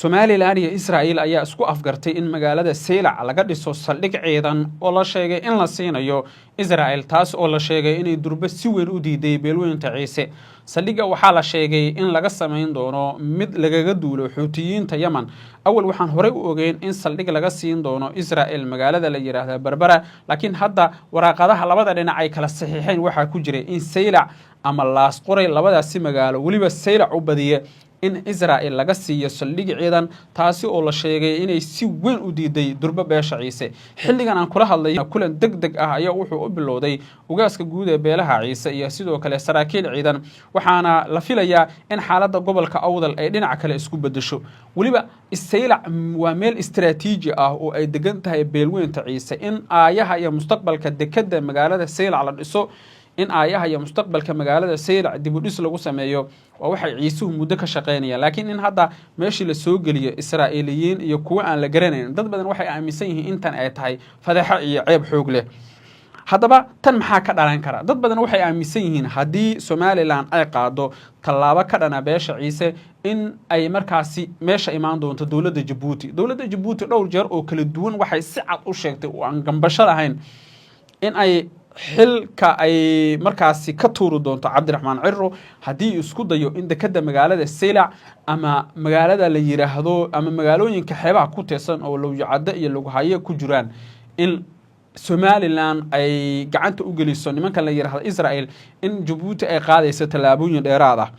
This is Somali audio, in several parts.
Somaliland iyo Israel ayaa isku afgartay in magaalada Seylac laga dhiso saldhig ciidan oo la sheegay in la siinayo Israel taas oo la sheegay inay durba si weyn u diiday beelweynta Ciise. Saldhigga waxaa la sheegay in laga sameyn doono mid lagaga duulo Xuutiyiinta Yemen. Awal waxaan hore u ogeyn in saldhig laga siin doono Israel magaalada la yiraahdo Berbera, laakiin hadda waraaqadaha labada dhinac ay kala saxiixeen waxaa ku jiray in Seylac ama Laas Qoray labadaasi magaalo waliba Seylac u badiyay in Israel laga siiyo saldhig ciidan taasi oo la sheegay inay si weyn u diiday durba beesha Ciise. Xilligan aan kula hadlay kulan degdeg ah ayaa wuxuu u bilowday ugaaska guud ee beelaha Ciise iyo sidoo kale saraakiil ciidan, waxaana la filayaa in xaaladda gobolka Awdal ay dhinac kale isku bedesho. waliba Seylac waa meel istiraatiiji ah oo ay degan tahay beelweynta Ciise. In aayaha iyo mustaqbalka dekada magaalada Seylac la dhiso, in aayaha iyo mustaqbalka magaalada Seylac dib u dhis lagu sameeyo waa waxay Ciisuhu muddo ka shaqeynayaan, laakiin in hadda meeshii la soo geliyo Israa'iiliyiin iyo kuwa aan la garanayn dad badan waxay aaminsan yihiin intan ay tahay fadeexo iyo ceeb xoog leh. haddaba tan maxaa ka dhalan kara? Dad badan waxay aaminsan yihiin haddii Somaliland ay qaado tallaabo ka dhana beesha Ciise in ay markaasi meesha imaan doonto dowladda Djibouti. Dowladda Djibouti dhowr jeer oo kala duwan waxay si cad u sheegtay oo aan gambasho lahayn in ay xilka ay markaasi ka tuuri doonto Cabdiraxmaan Ciro haddii isku dayo in dekada magaalada Seylac ama magaalada la yiraahdo ama magaalooyinka xeebaha ku teesan oo Lowjacada iyo Lughaye ku jiraan in Somaliland ay gacanta u geliso nimanka la yiraahdo Israel, in Djibouti ay qaadayso tallaabooyin dheeraad ah.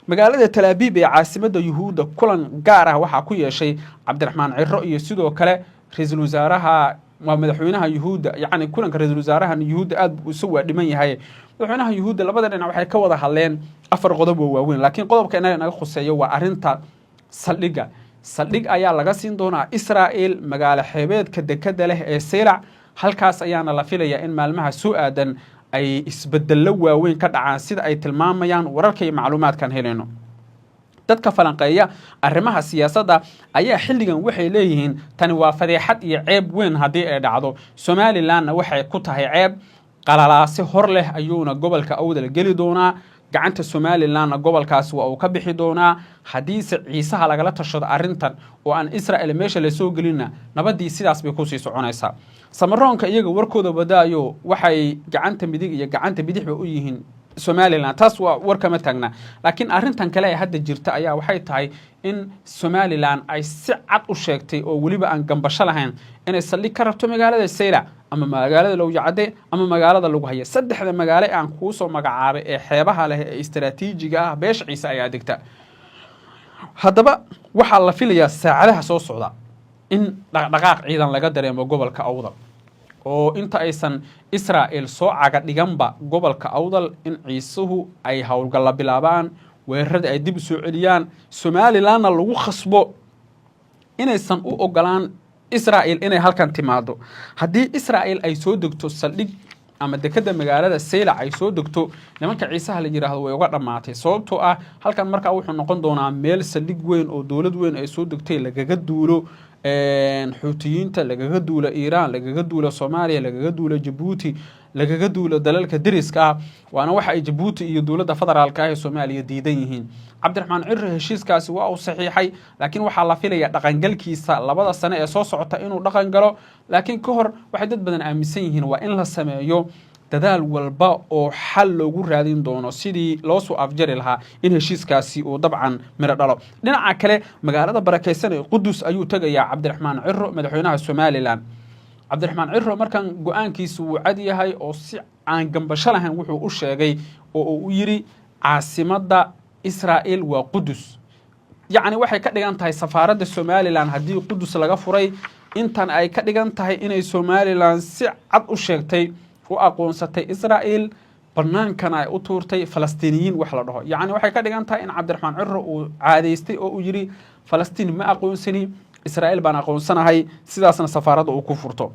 magaalada Tel Aviv ee caasimadda Yuhuudda kulan gaar ah waxaa ku yeeshay Cabdiraxmaan Ciro iyo sidoo kale ra'iisul wasaaraha madaxweynaha Yuhuudda, yacni kulanka ra'iisul wasaaraha Yuhuudda aad buu soo dhiman yahay. madaxweynaha Yuhuudda labada dhinac waxay ka wada hadleen 4 qodob oo waaweyn, laakiin qodobka naga khuseeyo waa arinta saldhigga. saldhig ayaa laga siin doonaa Israel magaalo xeebeedka dekada leh ee Seylac. halkaas ayaana la filayaa in maalmaha soo aadan ay isbeddello waaweyn ka dhacaan sida ay tilmaamayaan wararka iyo macluumaadkan helayno. dadka falanqeeya arrimaha siyaasadda ayaa xilligan waxay leeyihiin tani waa fadeexad iyo ceeb weyn haddii ay dhacdo. Somalilandna waxay ku tahay ceeb, qalalaasi hor leh ayuuna gobolka Awdal geli doonaa. gacanta Somalilandna gobolkaas waa uu ka bixi doonaa hadiise Ciisaha lagala tashado arrintan oo aan Israel meesha la soo gelina nabadii sidaas bay ku sii soconaysaa. Samaroonka iyaga warkooda badaayo waxay gacanta midig iyo gacanta bidix u yihiin Somaliland, taas waa war kama taagna. laakiin arrintan kale ee hadda jirta ayaa waxay tahay in Somaliland ay si cad u sheegtay oo waliba aan gambasho lahayn inay saldhig ka rabto magaalada Seylac ama magaalada Lowjacade ama magaalada Lughaye. saddexda magaalo aan ku soo magacaabay ee xeebaha leh ee istiraatiijiga ah beesha Ciise ayaa degta. haddaba waxaa la filayaa saacadaha soo socda in dhaqdhaqaaq ciidan laga dareemo gobolka Awdal oo inta aysan Israel soo caga dhiganba gobolka Awdal in Ciisuhu ay hawlgal bilaabaan, weerarada ay dib u soo celiyaan, Somalilandna lagu khasbo inaysan u ogolaan Israel inay halkan timaado. haddii Israel ay soo degto saldhig ama dekada magaalada Seylac ay soo degto, nimanka Ciisaha la yiraahdo way uga dhamaatay, sababtoo ah halkan markaa wuxuu noqon doonaa meel saldhig weyn oo dowlad weyn ay soo degtay lagaga duulo Xuutiyiinta, lagaga duulo Iiraan, lagaga duulo Soomaaliya, lagaga duulo Djibouti, lagaga duulo dalalka deriska ah. waana waxa ay Djibouti iyo dowladda federaalka ah ee Soomaaliya diidan yihiin. Cabdiraxmaan Ciro heshiiskaasi waa uu saxiixay, laakiin waxaa la filayaa dhaqangalkiisa 2 sano ee soo socota inuu dhaqan galo. laakiin ka hor waxay dad badan aaminsan yihiin waa in la sameeyo dadaal walba oo xal loogu raadin doono sidii loo soo afjari lahaa in heshiiskaasi uu dabcan miro dhalo. dhinaca kale magaalada barakeysan ee Qudus ayuu tagayaa Cabdiraxmaan Ciro madaxweynaha Somaliland. Cabdiraxmaan Ciro markan go'aankiisu uu cad yahay oo si aan gambasho lahayn wuxuu u sheegay oo uu yiri caasimadda Israel waa Qudus. yacni waxay ka dhigan tahay safaaradda Somaliland haddii Qudus laga furay intan ay ka dhigan tahay inay Somaliland si cad u sheegtay u aqoonsatay Israel bannaankana ay u tuurtay Falastiiniyiin wax la dhaho. yacni waxay ka dhigan tahay in Cabdiraxmaan Ciro uu caadeystay oo uu yiri Falastiin ma aqoonsani, Israel baan aqoonsanahay, sidaasna safaaradda uu ku furto.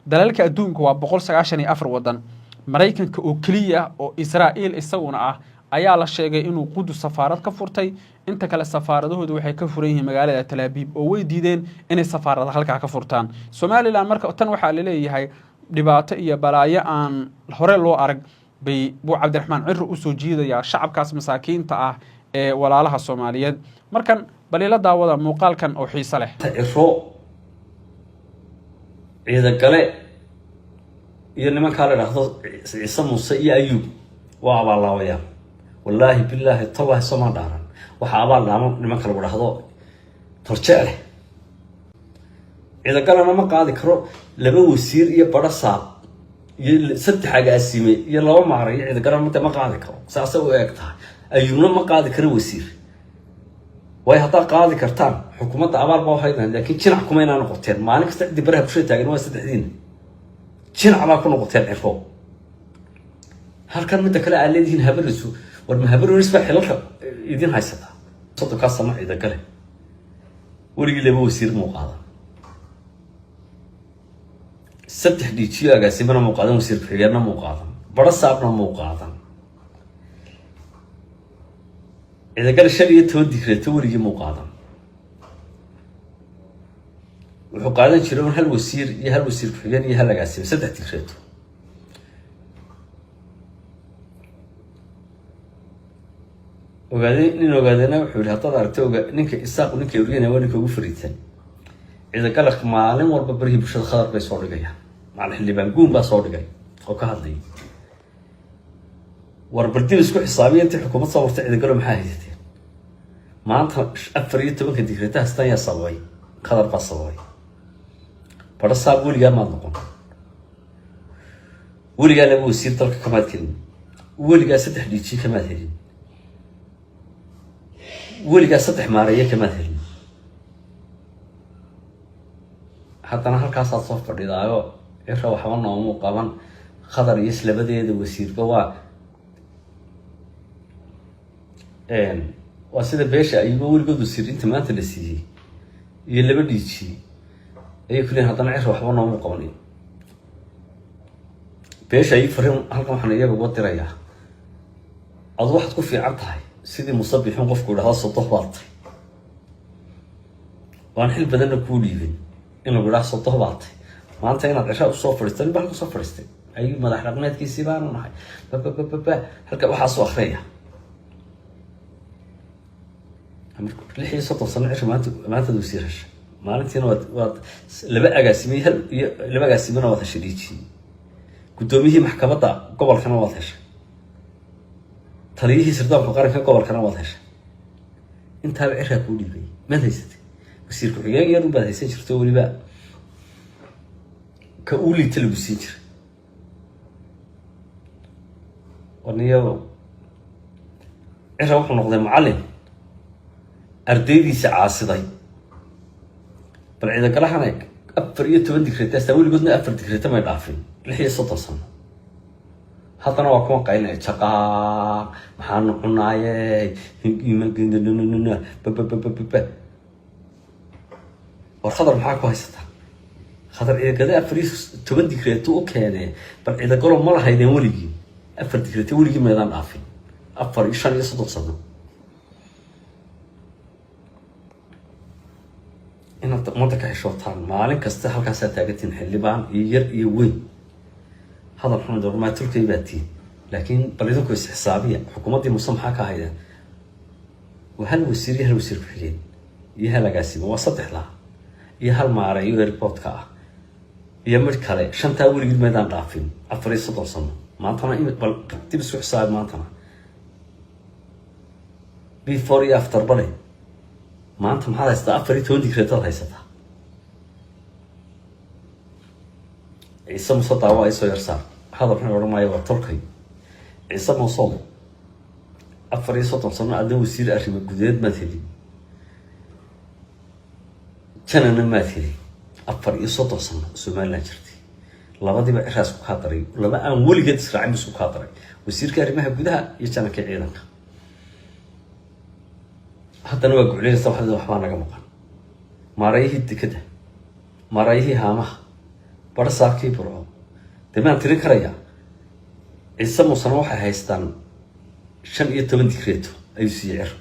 dalalka adduunka waa 194 wadan. Mareykanka oo kaliya oo Israel isaguna ah ayaa la sheegay inuu Qudus safaarad ka furtay. inta kale safaaradahoodu waxay ka furan yihiin magaalada Tel Aviv oo way diideen inay safaarada halka ka furtaan. Somaliland marka tan waxaa la leeyahay dhibaato iyo balaayo aan hore loo arag buu Cabdiraxmaan Ciro u soo jiidayaa shacabkaas masaakiinta ah ee walaalaha Soomaaliyeed. markan bal ila daawada muuqaalkan oo xiiso leh. Iro ciidan kale iyo nimanka la yiraahdo Ciise Muuse iyo Ayuub waa abaalaawayaan wallaahi billaahi tallahi sama dhaaran waxa abaal nimanka lagu yiraahdo torjeele ciidan kale ma qaadi karo laba wasiir iyo barasaab iyo saddex agaasime iyo laba maaray ciidan kale ma qaadi karo saas oo eegtaa Ayuubna ma qaadi karo wasiir way hataa qaadi kartaan xukuumadda abaal baa haydan laakiin jinac kuma inaan noqoteen maalin kasta cid baraha bulshada taagan waa saddexdiin jinac baa ku noqoteen Iro halkan mid kale aan leeyihiin habarisu war ma habaris baa xilalka idin haysata soo ka samacida kale warigi laba wasiir muuqaada saddex dhijiyo agaasimana muuqaadan wasiir xigeenna muuqaadan barasaabna muuqaadan إذا قال الشريعة تودي كذا توري مقاضم وقاعدين يشيلون هالوسير يهالوسير فلان يهلا قاسم سدح تكريته وقاعدين وحول هطلع رتوجا نك الساق ونك يورينا ونك وفريتين إذا قال لك معلم والببريه بشر خضر بيصور جاية مع اللي بنقوم بصور جاي أو كهذي وربردين اسكو حسابية أنت حكومة صورت إذا قالوا محاهدتين ما أنت أفريت تبغى تدخلتها استنى صوي خضر بصوي برصاب ولي ما نقول ولي قال أبو سير ترك كمان كلمة ولي قال ستح ليتشي كمان هلين ولي قال ستح مارية كمان هلين حتى أنا هالكاس أتصفر إذا إيش حوالنا ومقابل خضر يسلب بدي وسير قوا وسيد بيشا يقول قد وسير أنت ما تلسيه يلا بدي شيء أي كلين هذا نعيش وحنا مقاولين بيشا يفرهم هلكم إحنا إياه بوقت رياح عضو واحد كوفي عطها سيدي مصبي حين قف كل هذا صوته باطي وأنحل بدنا كوليفين إنه بيراح صوته باطي ما أنت هنا عشاء الصفرستين بحق صفرستين أي ما رح رقمات كيسيبان ونحي هلك واحد صخرية لحي صوت صنع عش ما تدوسيرش ما أنت هنا لبقى قاسمي لبقى قاسمنا وتشريتي قدوميه محكمة قبل كنا واضحش طريقه سرداب قارن كان قبل كنا واضحش أنت هذا عشاء كولي بي ما تيست وسير كحيان يدو بعد يسير تولي بقى كأولي تلبسيجر ونيا عشاء وحنا نقضي معلم أرديدي سعاسدي بل إذا قال حناك أفريت تبندي كريتا استوي قلنا أفرت كريتا ما يضعفين لحية صوت صن حتى أنا وكمان قايل شقا محن قناية يمكن والخضر معاك وهيستا خضر إذا كذا أفريت تبندي كريتا أوكي بل إذا قالوا مرة هيدا وليجي أفرت كريتا وليجي ما يضعفين أفر إيشان يصدق صدق إن مدك عشوتان مالك استحق كاساتاجتين حلبان يجر يوين هذا الحمد لله ما تركي باتين لكن بلدهم كويس حسابية حكومتي مصمحة كهيدا وهل وسير فيلين يهلا قاسم وسطح لها يهل معرى يوري ريبورت كاه يمر كله شنتا وري ميدان رافين أفريس صدق صم ما أنتنا بل تبص حساب ما أنتنا before after بلي ما أنت محل استأفري تودي كريتال هيستها عيسى مصطفى وعيسى يرسل هذا إحنا ورما يبغى تركي عيسى مصطفى أفري صوت صنع عدو يصير أخي بجديد مثلي كان أنا مثلي أفري صوت صنع سمعنا جرتي لبادي بقى إحساس بخاطري لما أنا ولي قد سرعي بس بخاطري ويصير كريمة بجدها يجتنا كعيدك حتى أنا بقول لي الصبح هذا وحنا جمعنا ما رأيه الدكتة ما رأيه هامه برساكي برو تمام تريك ريا عيسى مصنوع هايستان شن يتمن دكريتو أي سير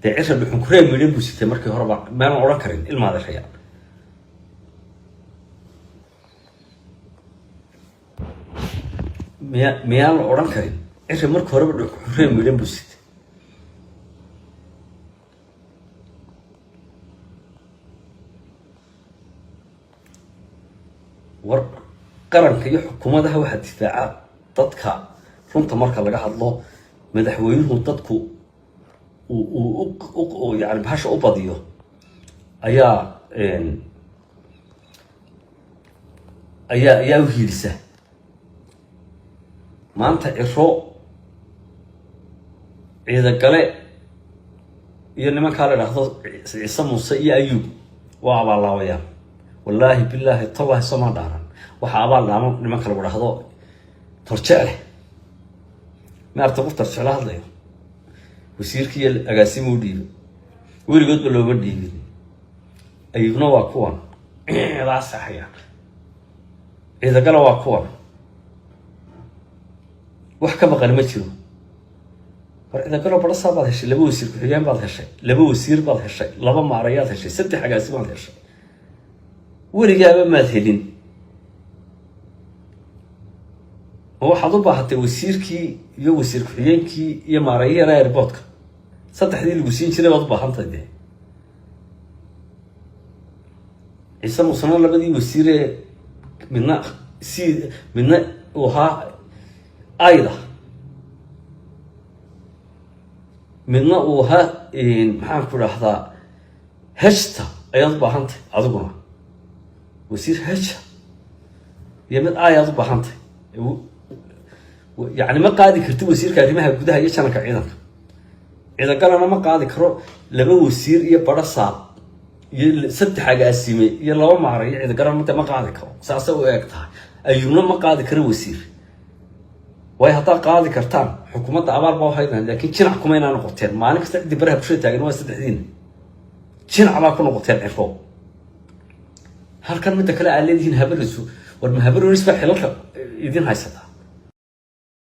تعيش بحكم كريم مليون بوسيت مركي هربا ما أنا أراكرين الماذا الحياة ميال أوران كريم عشر مرك هرب حريم مليون بوسيت ورق قرن كي حكومة ده واحد دفاع تدك runta marka laga hadlo madaxweynuhu dadku uu yani bahasha u badiyo ayaa u hiilisa maanta iro ciidagale iyo nimankaa la dhahdo Ciise Muuse iyo Ayuub waa abaalaawayaan wallaahi billaahi tallahi soma dhaaran waxa abaal dhaamo nimanka lagu dhahdo torjecel ما ارتبط الشغلة هذا ويصير كي الأقاسيم وديله ويرجع بلو بديله أيبنا واقوان لا صحيح إذا قالوا واقوان وحكى بقى المتشو إذا قالوا برصة بعض هالشيء لبوا يصير كحيان بعض هالشيء لبوا يصير بعض هالشيء لبوا معريات هالشيء ست حاجات بعض هالشيء ورجع ما تهلين هو حضبه حتى وسيركي يو وسير كحيانكي يا ماريا راير بودك صدق دي الوسين شنو وضبه حنطه دي عيسى مصنع لبدي وسير منا سي منا وها ايضا منا وها ان maxaan ku raahdaa heshta ayaad baahantay adiguna wasiir hesh yimid ayaad baahantay يعني ما قاعد يكتب وسير كلمة جودها يشانك عيدا إذا كان أنا ما قاعد يكره لما وسير يبرصا ست حاجة أسمي يلا ما عري إذا كان أنت ما قاعد يكره سأسوي أكتها أيونا ما قاعد يكره وسير وهي هتا قاعد يكرتان حكومة عبار بوهاينا لكن شنو حكومة أنا نقطتين ما أنا كستدي برها بشيء تاجر ما استدعين شنو عبار كنا نقطتين عفوا هل كان متكلم على الذين هبلسوا والمهبلوا نسبة حلقة يدين هاي سدا